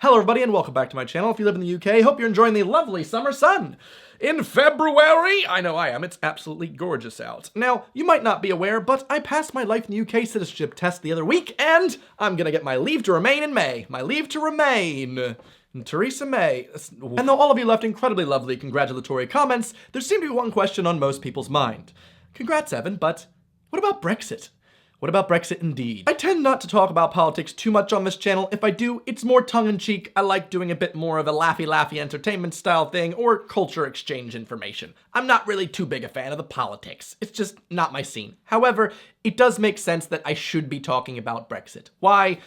Hello everybody and welcome back to my channel. If you live in the UK, hope you're enjoying the lovely summer sun. In February, I know I am, it's absolutely gorgeous out. Now, you might not be aware, but I passed my life in the UK citizenship test the other week, and I'm gonna get my leave to remain in May. My leave to remain. Theresa May. And though all of you left incredibly lovely congratulatory comments, there seemed to be one question on most people's mind. Congrats, Evan, but what about Brexit? What about Brexit indeed? I tend not to talk about politics too much on this channel. If I do, it's more tongue-in-cheek. I like doing a bit more of a laughy entertainment style thing or culture exchange information. I'm not really too big a fan of the politics. It's just not my scene. However, it does make sense that I should be talking about Brexit. Why?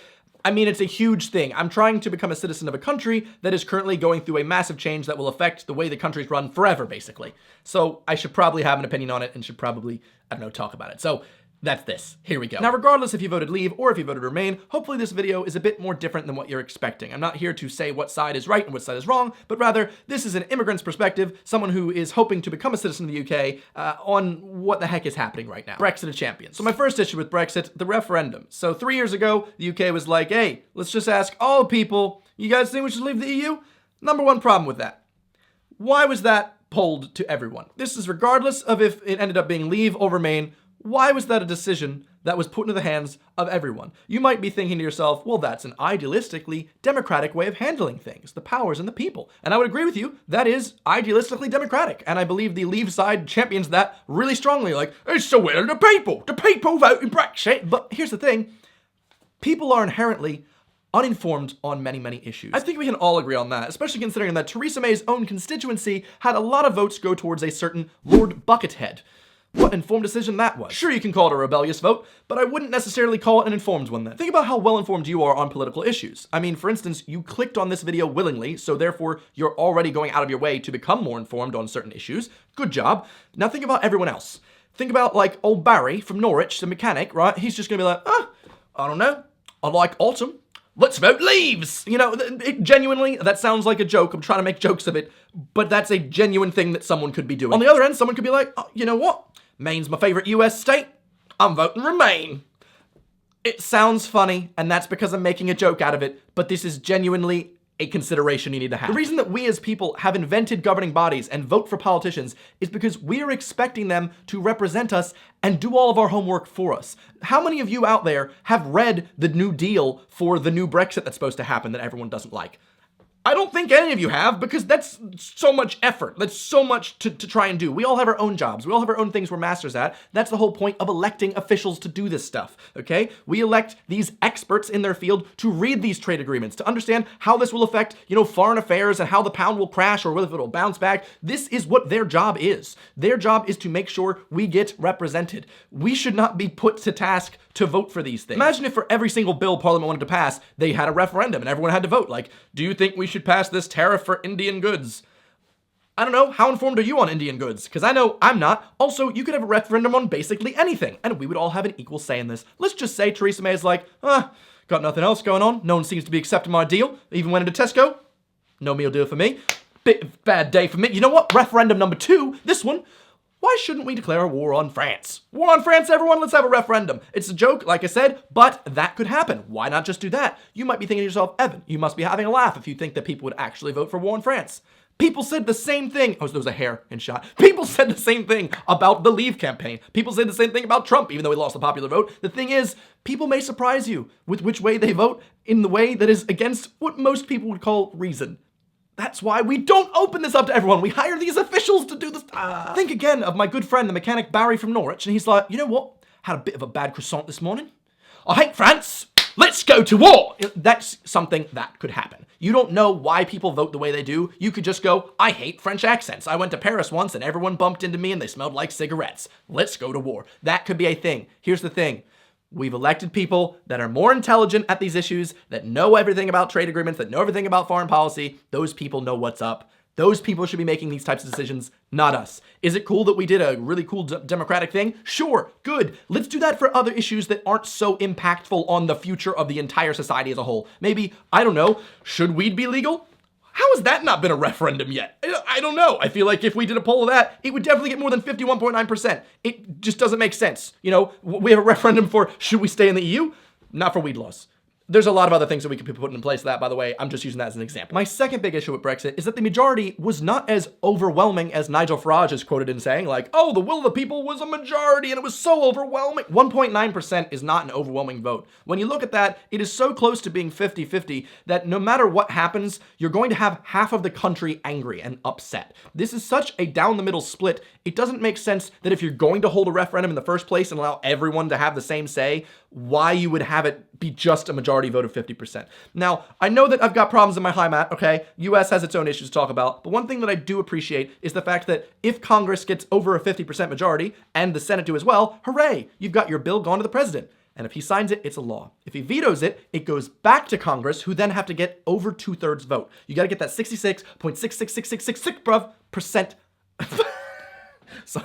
I mean, it's a huge thing. I'm trying to become a citizen of a country that is currently going through a massive change that will affect the way the country's run forever, basically. So I should probably have an opinion on it and should probably, I don't know, talk about it. So that's this. Here we go. Now, regardless if you voted leave or if you voted remain, hopefully this video is a bit more different than what you're expecting. I'm not here to say what side is right and what side is wrong, but rather this is an immigrant's perspective, someone who is hoping to become a citizen of the UK on what the heck is happening right now. Brexit of champions. So my first issue with Brexit, the referendum. So 3 years ago, the UK was like, hey, let's just ask all people, you guys think we should leave the EU? Number one problem with that. Why was that polled to everyone? This is regardless of if it ended up being leave or remain. Why was that a decision that was put into the hands of everyone? You might be thinking to yourself, well, that's an idealistically democratic way of handling things, the powers and the people. And I would agree with you, that is idealistically democratic. And I believe the leave side champions that really strongly, like, it's the will of the people voting Brexit. But here's the thing, people are inherently uninformed on many issues. I think we can all agree on that, especially considering that Theresa May's own constituency had a lot of votes go towards a certain Lord Buckethead. What informed decision that was. Sure, you can call it a rebellious vote, but I wouldn't necessarily call it an informed one then. Think about how well-informed you are on political issues. I mean, for instance, you clicked on this video willingly, so therefore you're already going out of your way to become more informed on certain issues. Good job. Now think about everyone else. Think about like old Barry from Norwich, the mechanic, right? He's just gonna be like, I don't know. I like autumn. Let's vote leaves! You know, genuinely, that sounds like a joke. I'm trying to make jokes of it, but that's a genuine thing that someone could be doing. On the other end, someone could be like, oh, you know what? Maine's my favorite US state. I'm voting remain. It sounds funny, and that's because I'm making a joke out of it, but this is genuinely a consideration you need to have. The reason that we as people have invented governing bodies and vote for politicians is because we are expecting them to represent us and do all of our homework for us. How many of you out there have read the New Deal for the new Brexit that's supposed to happen that everyone doesn't like? I don't think any of you have, because that's so much effort. That's so much to try and do. We all have our own jobs. We all have our own things we're masters at. That's the whole point of electing officials to do this stuff, okay? We elect these experts in their field to read these trade agreements, to understand how this will affect, you know, foreign affairs and how the pound will crash or whether it'll bounce back. This is what their job is. Their job is to make sure we get represented. We should not be put to task to vote for these things. Imagine if for every single bill Parliament wanted to pass, they had a referendum and everyone had to vote. Like, do you think we should pass this tariff for Indian goods? I don't know, how informed are you on Indian goods? Because I know I'm not. Also, you could have a referendum on basically anything, and we would all have an equal say in this. Let's just say Theresa May is like, got nothing else going on. No one seems to be accepting my deal. Even went into Tesco. No meal deal for me. Bad day for me. You know what? Referendum number 2, this one. Why shouldn't we declare a war on France? War on France, everyone, let's have a referendum. It's a joke, like I said, but that could happen. Why not just do that? You might be thinking to yourself, Evan, you must be having a laugh if you think that people would actually vote for war on France. People said the same thing. Oh, there was a hair in shot. People said the same thing about the Leave campaign. People said the same thing about Trump, even though he lost the popular vote. The thing is, people may surprise you with which way they vote in the way that is against what most people would call reason. That's why we don't open this up to everyone. We hire these officials to do this. Think again of my good friend, the mechanic Barry from Norwich, and he's like, you know what? Had a bit of a bad croissant this morning. I hate France. Let's go to war. That's something that could happen. You don't know why people vote the way they do. You could just go, I hate French accents. I went to Paris once and everyone bumped into me and they smelled like cigarettes. Let's go to war. That could be a thing. Here's the thing. We've elected people that are more intelligent at these issues, that know everything about trade agreements, that know everything about foreign policy. Those people know what's up. Those people should be making these types of decisions, not us. Is it cool that we did a really cool democratic thing? Sure, good. Let's do that for other issues that aren't so impactful on the future of the entire society as a whole. Maybe, I don't know, should weed be legal? How has that not been a referendum yet? I don't know. I feel like if we did a poll of that, it would definitely get more than 51.9%. It just doesn't make sense. You know, we have a referendum for should we stay in the EU? Not for weed laws. There's a lot of other things that we could be putting in place of that, by the way. I'm just using that as an example. My second big issue with Brexit is that the majority was not as overwhelming as Nigel Farage is quoted in saying, like, oh, the will of the people was a majority and it was so overwhelming. 1.9% is not an overwhelming vote. When you look at that, it is so close to being 50-50 that no matter what happens, you're going to have half of the country angry and upset. This is such a down the middle split. It doesn't make sense that if you're going to hold a referendum in the first place and allow everyone to have the same say, why you would have it be just a majority vote of 50%. Now, I know that I've got problems in my high mat, okay? US has its own issues to talk about, but one thing that I do appreciate is the fact that if Congress gets over a 50% majority, and the Senate do as well, hooray, you've got your bill gone to the president. And if he signs it, it's a law. If he vetoes it, it goes back to Congress, who then have to get over 2/3 vote. You gotta get that 66.66666 bruv percent. So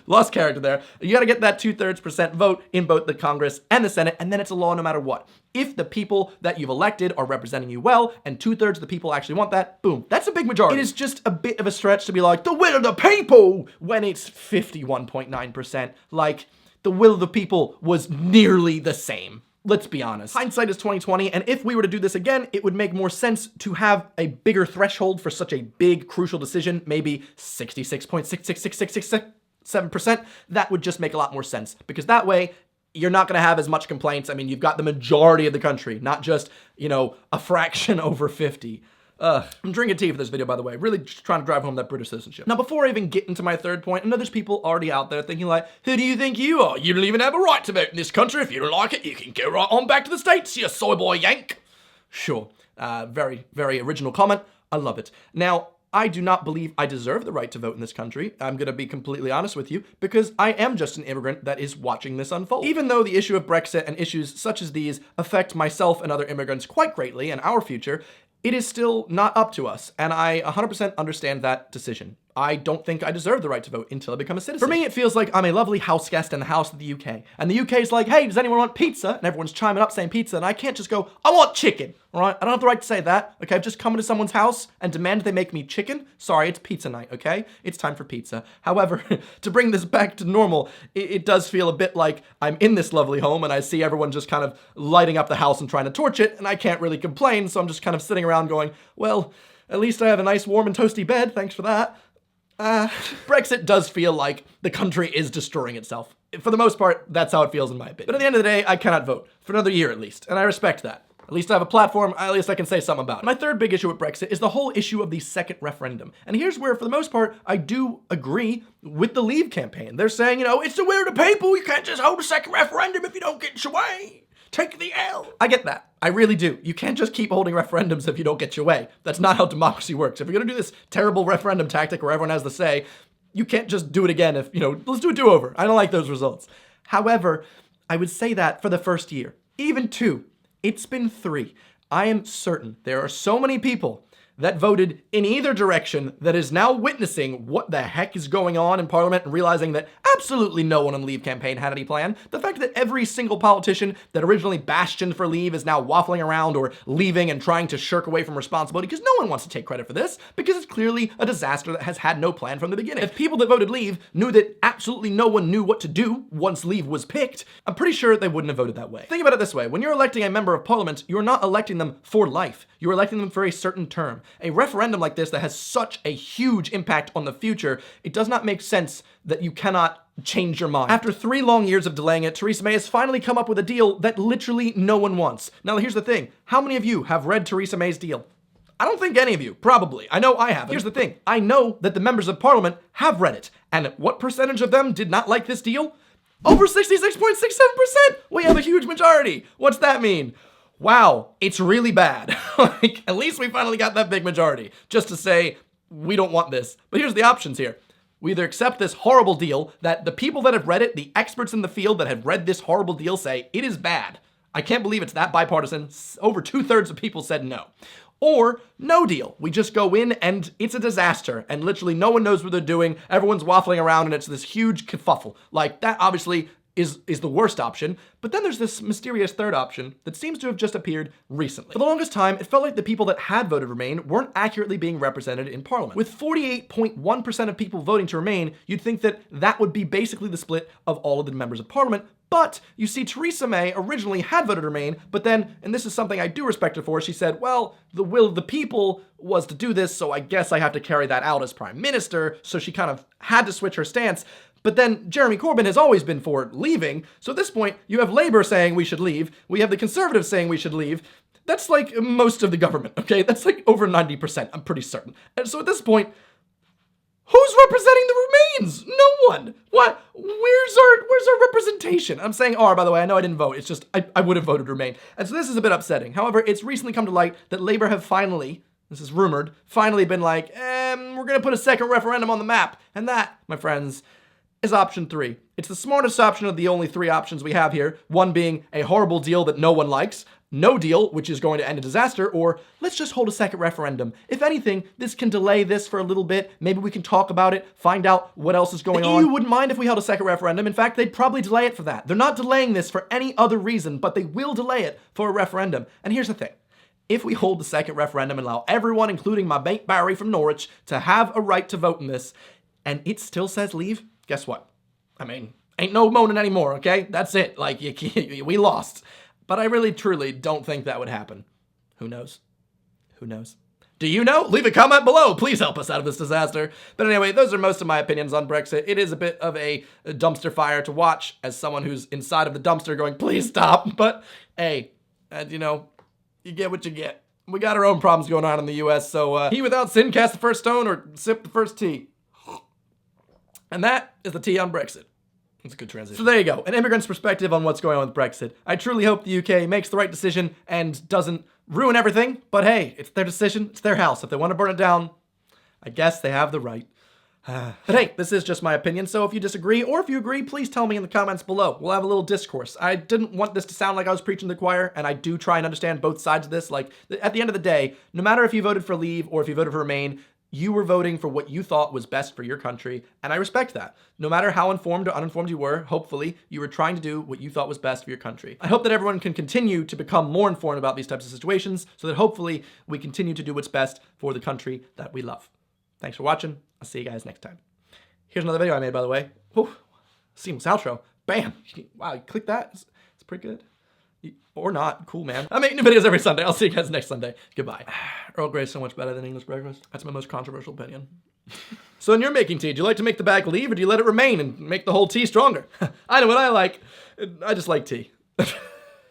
lost character there. You gotta get that 2/3% vote in both the Congress and the Senate, and then it's a law no matter what. If the people that you've elected are representing you well, and 2/3 of the people actually want that, boom, that's a big majority. It is just a bit of a stretch to be like, the will of the people, when it's 51.9%. Like, the will of the people was nearly the same. Let's be honest. Hindsight is 2020, and if we were to do this again, it would make more sense to have a bigger threshold for such a big, crucial decision, maybe 66.666667%. That would just make a lot more sense, because that way, you're not gonna have as much complaints. I mean, you've got the majority of the country, not just, you know, a fraction over 50. I'm drinking tea for this video, by the way. Really just trying to drive home that British citizenship. Now, before I even get into my third point, I know there's people already out there thinking like, who do you think you are? You don't even have a right to vote in this country. If you don't like it, you can go right on back to the States, you soy boy yank. Sure, very, very original comment. I love it. Now, I do not believe I deserve the right to vote in this country. I'm gonna be completely honest with you, because I am just an immigrant that is watching this unfold. Even though the issue of Brexit and issues such as these affect myself and other immigrants quite greatly and our future, it is still not up to us, and I 100% understand that decision. I don't think I deserve the right to vote until I become a citizen. For me, it feels like I'm a lovely house guest in the house of the UK, and the UK is like, hey, does anyone want pizza? And everyone's chiming up saying pizza, and I can't just go, I want chicken, all right? I don't have the right to say that, okay? I've just come into someone's house and demand they make me chicken. Sorry, it's pizza night, okay? It's time for pizza. However, to bring this back to normal, it does feel a bit like I'm in this lovely home and I see everyone just kind of lighting up the house and trying to torch it, and I can't really complain, so I'm just kind of sitting around going, well, at least I have a nice warm and toasty bed, thanks for that. Brexit does feel like the country is destroying itself. For the most part, that's how it feels in my opinion. But at the end of the day, I cannot vote. For another year at least, and I respect that. At least I have a platform, at least I can say something about it. My third big issue with Brexit is the whole issue of the second referendum. And here's where, for the most part, I do agree with the Leave campaign. They're saying, you know, it's the will of the people, you can't just hold a second referendum if you don't get your way. Take the L. I get that. I really do. You can't just keep holding referendums if you don't get your way. That's not how democracy works. If you're gonna do this terrible referendum tactic where everyone has the say, you can't just do it again if, you know, let's do a do-over. I don't like those results. However, I would say that for the first year, even 2, it's been 3. I am certain there are so many people that voted in either direction that is now witnessing what the heck is going on in Parliament and realizing that absolutely no one on the Leave campaign had any plan. The fact that every single politician that originally bastioned for Leave is now waffling around or leaving and trying to shirk away from responsibility, because no one wants to take credit for this, because it's clearly a disaster that has had no plan from the beginning. If people that voted Leave knew that absolutely no one knew what to do once Leave was picked, I'm pretty sure they wouldn't have voted that way. Think about it this way. When you're electing a member of Parliament, you're not electing them for life. You're electing them for a certain term. A referendum like this that has such a huge impact on the future, it does not make sense that you cannot change your mind. After 3 long years of delaying it, Theresa May has finally come up with a deal that literally no one wants. Now here's the thing, how many of you have read Theresa May's deal? I don't think any of you, probably. I know I haven't. Here's the thing, I know that the members of Parliament have read it, and what percentage of them did not like this deal? Over 66.67%! We have a huge majority! What's that mean? Wow, it's really bad. Like, at least we finally got that big majority, just to say, we don't want this. But here's the options here. We either accept this horrible deal that the people that have read it, the experts in the field that have read this horrible deal say, it is bad. I can't believe it's that bipartisan. Over 2/3 of people said no. Or no deal. We just go in and it's a disaster and literally no one knows what they're doing. Everyone's waffling around and it's this huge kerfuffle. Like, that obviously is the worst option, but then there's this mysterious third option that seems to have just appeared recently. For the longest time, it felt like the people that had voted Remain weren't accurately being represented in Parliament. With 48.1% of people voting to remain, you'd think that that would be basically the split of all of the members of Parliament, But you see, Theresa May originally had voted Remain, but then, and this is something I do respect her for, she said, well, the will of the people was to do this, so I guess I have to carry that out as prime minister, so she kind of had to switch her stance. But then Jeremy Corbyn has always been for leaving, so at this point, you have Labour saying we should leave, we have the Conservatives saying we should leave. That's like most of the government, okay? That's like over 90%, I'm pretty certain. And so at this point, who's representing the Remains? No one. What? Where's our representation? I'm saying R, by the way. I know I didn't vote. It's just I would have voted Remain. And so this is a bit upsetting. However, it's recently come to light that Labour have finally, this is rumored, finally been like, we're going to put a second referendum on the map. And that, my friends, is option 3. It's the smartest option of the only 3 options we have here. One being a horrible deal that no one likes. No deal, which is going to end a disaster, or let's just hold a second referendum. If anything, this can delay this for a little bit. Maybe we can talk about it, find out what else is going on. The EU wouldn't mind if we held a second referendum. In fact, they'd probably delay it for that. They're not delaying this for any other reason, but they will delay it for a referendum. And here's the thing. If we hold the second referendum and allow everyone, including my mate Barry from Norwich, to have a right to vote in this, and it still says leave, guess what? I mean, ain't no moaning anymore, okay? That's it. Like, we lost. But I really, truly don't think that would happen. Who knows? Who knows? Do you know? Leave a comment below. Please help us out of this disaster. But anyway, those are most of my opinions on Brexit. It is a bit of a dumpster fire to watch as someone who's inside of the dumpster going, please stop. But hey, you know, you get what you get. We got our own problems going on in the US, so he without sin cast the first stone or sip the first tea. And that is the tea on Brexit. It's a good transition. So there you go, an immigrant's perspective on what's going on with Brexit. I truly hope the UK makes the right decision and doesn't ruin everything, but hey, it's their decision, it's their house. If they want to burn it down, I guess they have the right. But hey, this is just my opinion, so if you disagree, or if you agree, please tell me in the comments below. We'll have a little discourse. I didn't want this to sound like I was preaching to the choir, and I do try and understand both sides of this. Like, at the end of the day, no matter if you voted for Leave or if you voted for Remain, you were voting for what you thought was best for your country, and I respect that. No matter how informed or uninformed you were, hopefully, you were trying to do what you thought was best for your country. I hope that everyone can continue to become more informed about these types of situations, so that hopefully we continue to do what's best for the country that we love. Thanks for watching. I'll see you guys next time. Here's another video I made, by the way. Whew. Seamless outro. Bam! Wow, you click that? It's pretty good. Or not. Cool, man. I make new videos every Sunday. I'll see you guys next Sunday. Goodbye. Earl Grey's so much better than English breakfast. That's my most controversial opinion. So when you're making tea, do you like to make the bag leave or do you let it remain and make the whole tea stronger? I know what I like. I just like tea.